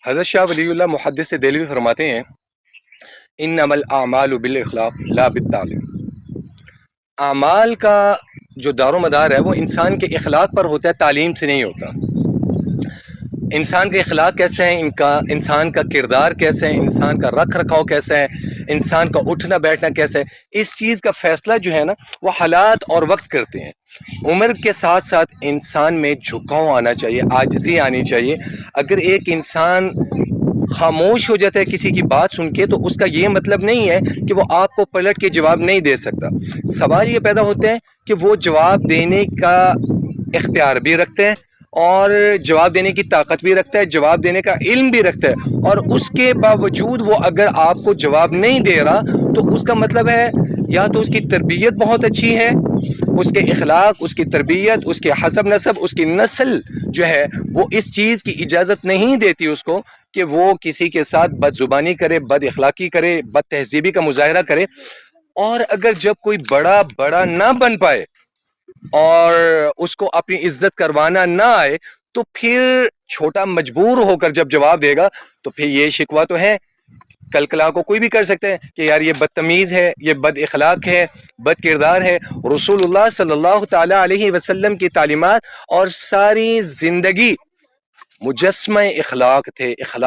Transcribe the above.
حضرت شاہ ولی اللہ محدث دہلوی فرماتے ہیں انما الاعمال بالاخلاق لا بالتعلیم. اعمال کا جو دار و مدار ہے وہ انسان کے اخلاق پر ہوتا ہے، تعلیم سے نہیں ہوتا. انسان کے اخلاق کیسے ہیں، انسان کا کردار کیسے ہے، انسان کا رکھ رکھاؤ کیسا ہے، انسان کا اٹھنا بیٹھنا کیسا ہے، اس چیز کا فیصلہ جو ہے نا وہ حالات اور وقت کرتے ہیں. عمر کے ساتھ ساتھ انسان میں جھکاؤ آنا چاہیے، عاجزی آنی چاہیے. اگر ایک انسان خاموش ہو جاتا ہے کسی کی بات سن کے تو اس کا یہ مطلب نہیں ہے کہ وہ آپ کو پلٹ کے جواب نہیں دے سکتا. سوال یہ پیدا ہوتے ہیں کہ وہ جواب دینے کا اختیار بھی رکھتے ہیں اور جواب دینے کی طاقت بھی رکھتا ہے، جواب دینے کا علم بھی رکھتا ہے، اور اس کے باوجود وہ اگر آپ کو جواب نہیں دے رہا تو اس کا مطلب ہے یا تو اس کی تربیت بہت اچھی ہے، اس کے اخلاق، اس کی تربیت، اس کے حسب نسب، اس کی نسل جو ہے وہ اس چیز کی اجازت نہیں دیتی اس کو کہ وہ کسی کے ساتھ بد زبانی کرے، بد اخلاقی کرے، بد تہذیبی کا مظاہرہ کرے. اور اگر جب کوئی بڑا نہ بن پائے اور اس کو اپنی عزت کروانا نہ آئے تو پھر چھوٹا مجبور ہو کر جب جواب دے گا تو پھر یہ شکوہ تو ہے. کل کلا کو کوئی بھی کر سکتے ہیں کہ یار یہ بدتمیز ہے، یہ بد اخلاق ہے، بد کردار ہے. رسول اللہ صلی اللہ تعالی علیہ وسلم کی تعلیمات اور ساری زندگی مجسمہ اخلاق تھے. اخلاق